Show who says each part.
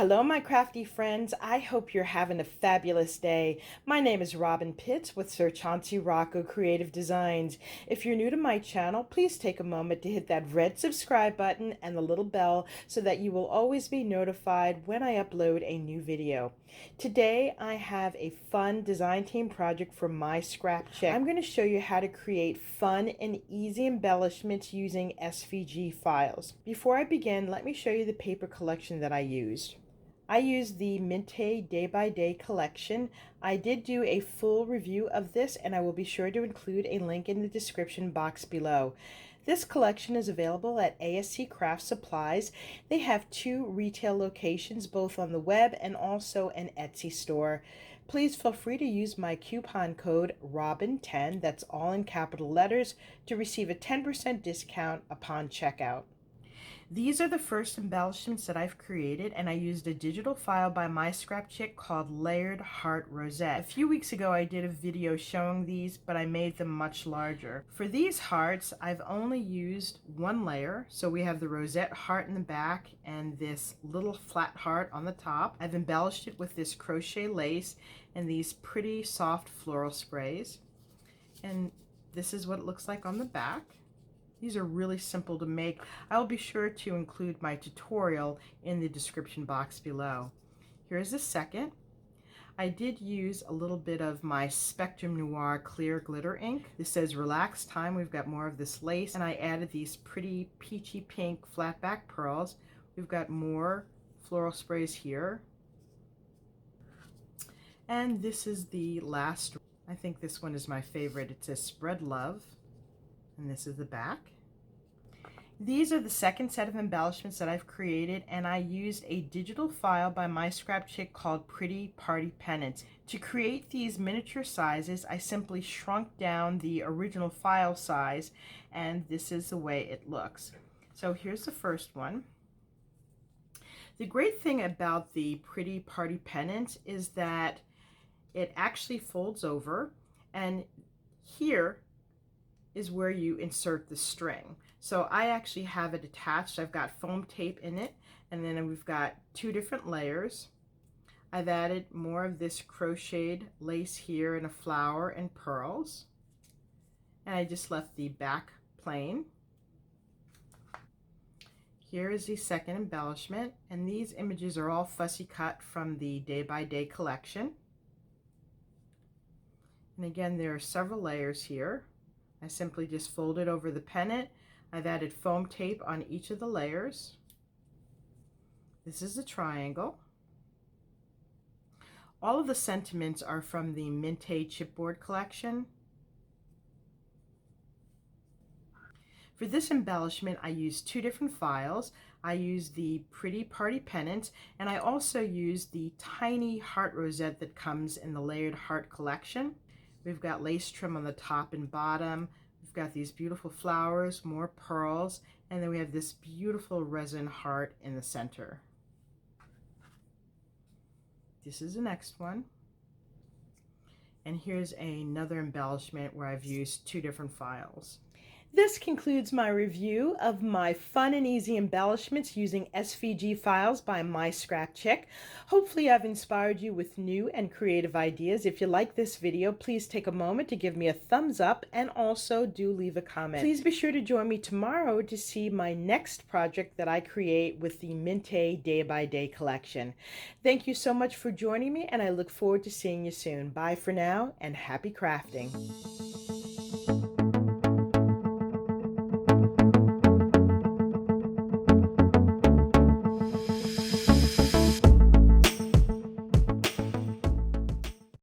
Speaker 1: Hello, my crafty friends. I hope you're having a fabulous day. My name is Robyn Pitts with Sir Chauncey Rocco Creative Designs. If you're new to my channel, please take a moment to hit that red subscribe button and the little bell so that you will always be notified when I upload a new video. Today, I have a fun design team project for MYSCRAPCHICK. I'm going to show you how to create fun and easy embellishments using SVG files. Before I begin, let me show you the paper collection that I used. I used the Mintay Day by Day collection. I did do a full review of this, and I will be sure to include a link in the description box below. This collection is available at ASC Supplies. They have 2 retail locations, both on the web and also an Etsy store. Please feel free to use my coupon code ROBYN10, that's all in capital letters, to receive a 10% discount upon checkout. These are the first embellishments that I've created, and I used a digital file by MYSCRAPCHICK called Layered Heart Rosette. A few weeks ago I did a video showing these, but I made them much larger. For these hearts, I've only used 1 layer, so we have the rosette heart in the back and this little flat heart on the top. I've embellished it with this crochet lace and these pretty soft floral sprays. And this is what it looks like on the back. These are really simple to make. I'll be sure to include my tutorial in the description box below. Here's the second. I did use a little bit of my Spectrum Noir clear glitter ink. This says relax time. We've got more of this lace, and I added these pretty peachy pink flat back pearls. We've got more floral sprays here. And this is the last. I think this one is my favorite. It says spread love. And this is the back. These are the second set of embellishments that I've created, and I used a digital file by MYSCRAPCHICK called Pretty Party Pennants. To create these miniature sizes, I simply shrunk down the original file size, and this is the way it looks. So here's the first one. The great thing about the Pretty Party Pennant is that it actually folds over, and here is where you insert the string. So I actually have it attached. I've got foam tape in it, and then we've got 2 different layers. I've added more of this crocheted lace here and a flower and pearls, and I just left the back plain. Here is the second embellishment, and these images are all fussy cut from the Day by Day collection. And again, there are several layers here. I simply just folded over the pennant. I've added foam tape on each of the layers. This is a triangle. All of the sentiments are from the Mintay chipboard collection. For this embellishment, I used 2 different files. I used the Pretty Party Pennant, and I also used the tiny heart rosette that comes in the Layered Heart collection. We've got lace trim on the top and bottom. We've got these beautiful flowers, more pearls, and then we have this beautiful resin heart in the center. This is the next one. And here's another embellishment where I've used 2 different files. This concludes my review of my fun and easy embellishments using SVG files by MYSCRAPCHICK. Hopefully I've inspired you with new and creative ideas. If you like this video, please take a moment to give me a thumbs up, and also do leave a comment. Please be sure to join me tomorrow to see my next project that I create with the Mintay Day by Day collection. Thank you so much for joining me, and I look forward to seeing you soon. Bye for now, and happy crafting.